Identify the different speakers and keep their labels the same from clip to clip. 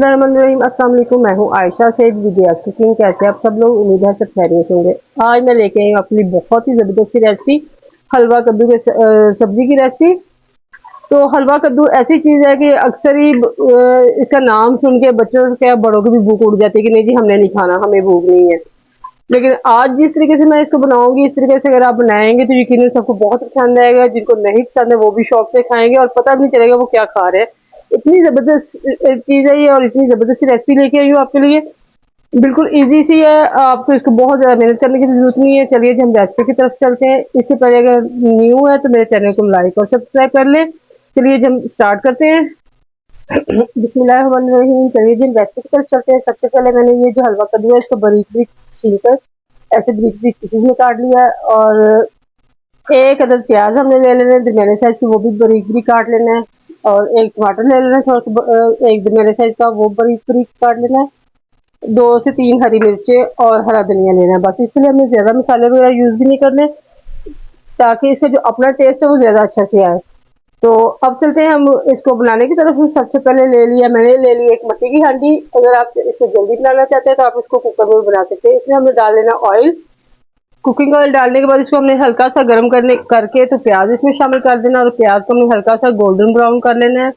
Speaker 1: अस्सलाम वालेकुम। मैं हूँ आयशा से विद्यास कुकिंग। कैसे आप सब लोग? उम्मीद है सब खैरियत होंगे। आज मैं लेके आई हूँ अपनी बहुत ही ज़बरदस्त सी रेसिपी, हलवा कद्दू के सब्जी की रेसिपी। तो हलवा कद्दू ऐसी चीज़ है कि अक्सर ही इसका नाम सुन के बच्चों से क्या बड़ों की भी भूख उड़ जाती है कि नहीं जी हमने नहीं खाना, हमें भूख नहीं है। लेकिन आज जिस तरीके से मैं इसको बनाऊंगी, इस तरीके से अगर आप बनाएंगे तो यकीनन सबको बहुत पसंद आएगा। जिनको नहीं पसंद है वो भी शौक से खाएंगे और पता भी नहीं चलेगा वो क्या खा रहे हैं। इतनी ज़बरदस्त चीज़ है ये और इतनी ज़बरदस्त रेसिपी लेके आई हूँ आपके लिए। बिल्कुल इजी सी है, आपको इसको बहुत ज़्यादा मेहनत करने की ज़रूरत नहीं है। चलिए जी हम रेसिपी की तरफ चलते हैं। इससे पहले अगर न्यू है तो मेरे चैनल को लाइक और सब्सक्राइब कर लें। चलिए जी हम स्टार्ट करते हैं। बिस्मिल्लाहिर्रहमानिर्रहीम। चलिए जी हम रेसिपी की तरफ चलते हैं। सबसे पहले मैंने ये जो हलवा कद्दू है इसको बारीक बारीक छीलकर ऐसे बारीक बारीक पीसेस में काट लिया है। और एक अदद प्याज हमने ले लेना है दरमियाने साइज की, वो भी बारीक बारीक काट लेना है। और एक टमाटर ले लेना है थोड़ा सा एक दरमियाने साइज का, वो बारीक बारीक काट लेना है। 2 से 3 हरी मिर्चें और हरा धनिया लेना है। बस इसके लिए हमें ज़्यादा मसाले वगैरह यूज़ भी नहीं करने, ताकि इसका जो अपना टेस्ट है वो ज़्यादा अच्छा से आए। तो अब चलते हैं हम इसको बनाने की तरफ। सबसे पहले मैंने ले ली एक मट्टी की हांडी। अगर आप इसको जल्दी बनाना चाहते हैं तो आप इसको कुकर में बना सकते हैं। इसमें हमें डाल लेना ऑयल। कुकिंग ऑयल डालने के बाद इसको हमने हल्का सा गर्म करने करके तो प्याज इसमें शामिल कर देना और प्याज को हमने हल्का सा गोल्डन ब्राउन कर लेना है।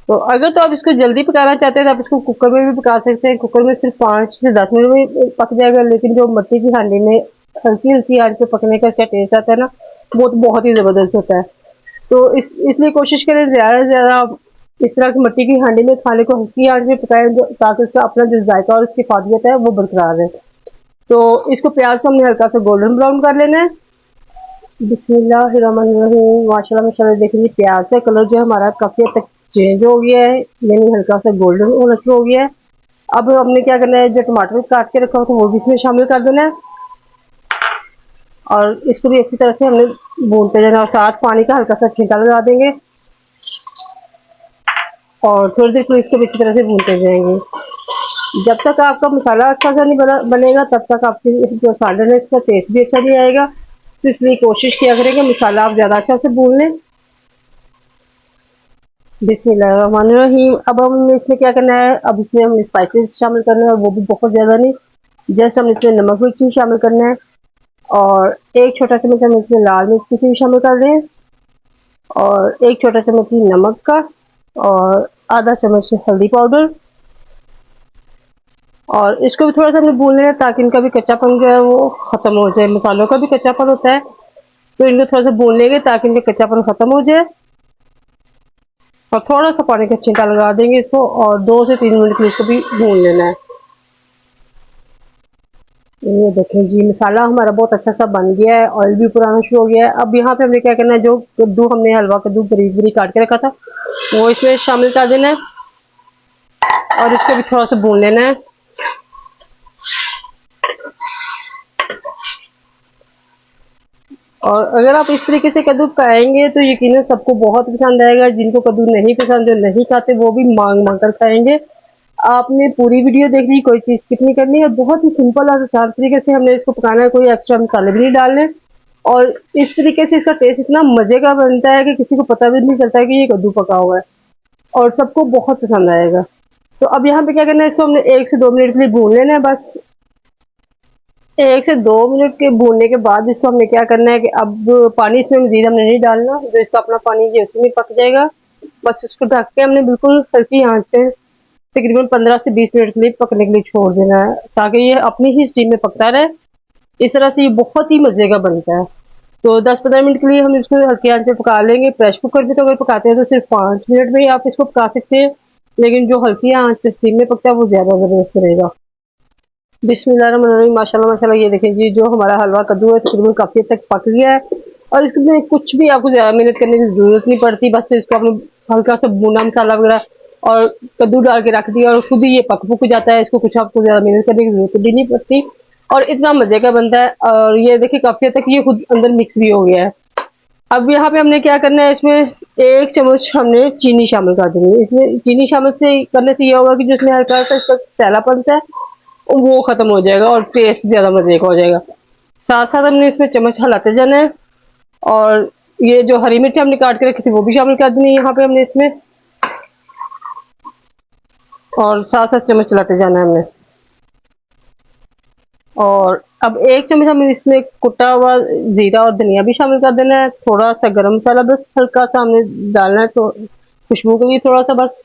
Speaker 1: तो अगर तो आप इसको जल्दी पकाना चाहते हैं तो आप इसको कुकर में भी पका सकते हैं। कुकर में सिर्फ 5 से 10 मिनट में पक जाएगा। लेकिन जो मिट्टी की हांडी में हल्की हल्की आंच पे पकने का इसका टेस्ट आता है ना, वो तो बहुत ही ज़बरदस्त होता है। तो इसलिए कोशिश करें ज़्यादा से ज़्यादा आप इस तरह की मिट्टी की हांडी में खाने को हल्की आंच में पकाएं, ताकि उसका अपना जो जायका और उसकी खासियत है वो बरकरार रहे। तो इसको प्याज को हमने हल्का सा गोल्डन ब्राउन कर लेना है। बिस्मिल्लाहिर्रहमानिर्रहीम। माशाल्लाह माशाल्लाह, देखिए प्याज का कलर जो है हमारा काफ़ी हद तक चेंज हो गया है, यानी हल्का सा गोल्डन होना शुरू हो गया है। अब हमने क्या करना है, जो टमाटर काट के रखा हो तो वो भी इसमें शामिल कर देना है और इसको भी अच्छी तरह से हमने भूनते जाना और साथ पानी का हल्का सा छींटा लगा देंगे और थोड़ी देर को इसको भी अच्छी तरह से भूनते जाएंगे। जब तक आपका मसाला अच्छा सा नहीं बनेगा तब तक आपकी जो सालन है इसका टेस्ट भी अच्छा नहीं आएगा। तो इसलिए कोशिश किया करें कि मसाला आप ज़्यादा अच्छा से भून लें। बिस्मिल्लाहिर्रहमानिर्रहीम। अब हम इसमें क्या करना है, अब इसमें हम स्पाइसेस शामिल करना है, वो भी बहुत ज़्यादा नहीं। जस्ट हम इसमें नमक मिर्ची शामिल करना है और एक छोटा चम्मच हम इसमें लाल मिर्च पीसी हुई शामिल कर रहे हैं और एक छोटा चम्मच नमक का और आधा चम्मच हल्दी पाउडर। और इसको भी थोड़ा सा हमने भून लेना है ताकि इनका भी कच्चापन जो है वो ख़त्म हो जाए। मसालों का भी कच्चापन होता है, तो इनको थोड़ा सा भून लेंगे ताकि इनका कच्चापन ख़त्म हो जाए। और थोड़ा सा पानी का छींटा लगा देंगे इसको और 2 से 3 मिनट के लिए इसको भी भून लेना है। ये देखें जी मसाला हमारा बहुत अच्छा सा बन गया है, ऑयल भी ऊपर आना शुरू हो गया है। अब यहाँ पे हमें क्या करना है, जो कद्दू हमने हलवा कद्दू बारीक बारीक काट के रखा था वो इसमें शामिल कर देना है और इसको भी थोड़ा सा भून लेना है। और अगर आप इस तरीके से कद्दू खाएंगे तो यकीनन सबको बहुत पसंद आएगा। जिनको कद्दू नहीं पसंद, जो नहीं खाते, वो भी मांग मांग कर खाएंगे। आपने पूरी वीडियो देखनी, कोई चीज़ स्किप नहीं करनी और बहुत ही सिंपल और आसान तरीके से हमने इसको पकाना है। कोई एक्स्ट्रा मसाले भी नहीं डालने और इस तरीके से इसका टेस्ट इतना मज़े का बनता है कि किसी को पता भी नहीं चलता कि ये कद्दू पका हुआ है और सबको बहुत पसंद आएगा। तो अब यहाँ पे क्या करना है, इसको हमने 1 से 2 मिनट के लिए भून लेना है। बस 1 से 2 मिनट के भूनने के बाद इसको हमने क्या करना है कि अब पानी इसमें मज़ीद हमने नहीं डालना, जो इसका अपना पानी जो उसमें पक जाएगा। बस उसको ढक के हमने बिल्कुल हल्की आंच पे तकरीबन 15 से 20 मिनट के लिए पकने के लिए छोड़ देना है, ताकि ये अपनी ही स्टीम में पकता रहे। इस तरह से ये बहुत ही मज़े का बनता है। तो 10-15 मिनट के लिए हम इसको हल्की आंच पे पका लेंगे। प्रेशर कुकर में तो अगर पकाते हैं तो सिर्फ 5 मिनट में ही आप इसको पका सकते हैं, लेकिन जो हल्की आंच पे स्टीम में पकता है वो ज़्यादा ज़बरदस्त बनेगा। बिस्मिल्लाहिर्रहमानिर्रहीम। माशाल्लाह माशाल्लाह, ये देखें जी जो हमारा हलवा कद्दू है तकरीबन काफ़ी हद तक पक गया है और इसमें कुछ भी आपको ज़्यादा मेहनत करने की ज़रूरत नहीं पड़ती। बस इसको आपने हल्का सा भुना मसाला वगैरह और कद्दू डाल के रख दिया और खुद ही ये पक पुक जाता है। इसको कुछ आपको ज़्यादा मेहनत करने की ज़रूरत भी नहीं पड़ती और इतना मज़े का बनता है। और ये देखिए काफ़ी हद तक ये खुद अंदर मिक्स भी हो गया है। अब यहाँ पे हमने क्या करना है, इसमें 1 चम्मच हमने चीनी शामिल कर देनी है। इसमें चीनी शामिल से करने से ये होगा कि जो इसमें हल्का सा इसका सैलापन है वो खत्म हो जाएगा और टेस्ट ज़्यादा मज़े का हो जाएगा। साथ साथ हमने इसमें चम्मच हिलाते जाना है और ये जो हरी मिर्च हमने काट के रखी थी वो भी शामिल कर देनी है यहाँ पे हमने इसमें, और साथ साथ चम्मच चलाते जाना है हमने। और अब 1 चम्मच हमें इसमें कुटा हुआ जीरा और धनिया भी शामिल कर देना है। थोड़ा सा गरम मसाला बस हल्का सा हमने डालना है, तो खुशबू के लिए थोड़ा सा बस।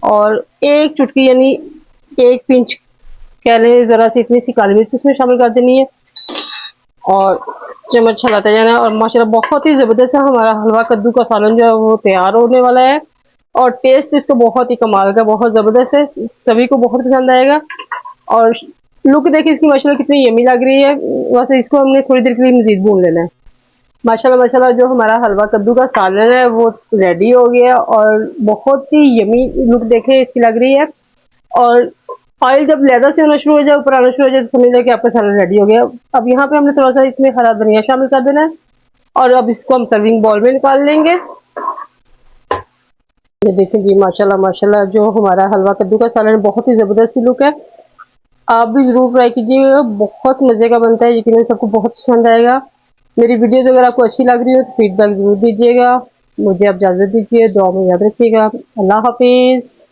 Speaker 1: और 1 चुटकी यानी 1 पिंच कह लें, जरा सी इतनी सी काली मिर्च इसमें शामिल कर देनी है और चम्मच चलाते जाना है। और माशाल्लाह बहुत ही ज़बरदस्त हमारा हलवा कद्दू का सालन जो है वो तैयार होने वाला है। और टेस्ट इसका बहुत ही कमाल का, बहुत ज़बरदस्त है, सभी को बहुत पसंद आएगा। और लुक देखिए इसकी माशाल्लाह कितनी यमी लग रही है। बस इसको हमने थोड़ी देर के लिए मज़ीद भून लेना है। माशाल्लाह माशाल्लाह जो हमारा हलवा कद्दू का सालन है वो रेडी हो गया और बहुत ही यमी लुक देखें इसकी लग रही है। और ऑयल जब लैदा से होना शुरू हो जाए, ऊपर आना शुरू हो जाए, तो समझ लें कि आपका सालन रेडी हो गया। अब यहाँ पे हमने थोड़ा सा इसमें हरा धनिया शामिल कर देना है और अब इसको हम सर्विंग बाउल में निकाल लेंगे। ये देखें जी, माशाल्लाह माशाल्लाह जो हमारा हलवा कद्दू का सालन बहुत ही ज़बरदस्त सी लुक है। आप भी ज़रूर ट्राई कीजिएगा, बहुत मज़े का बनता है, यकीनन सबको बहुत पसंद आएगा। मेरी वीडियोज़ अगर आपको अच्छी लग रही हो तो फीडबैक ज़रूर दीजिएगा। मुझे आप इजाज़त दीजिए, दुआ में याद रखिएगा। अल्लाह हाफ़िज़।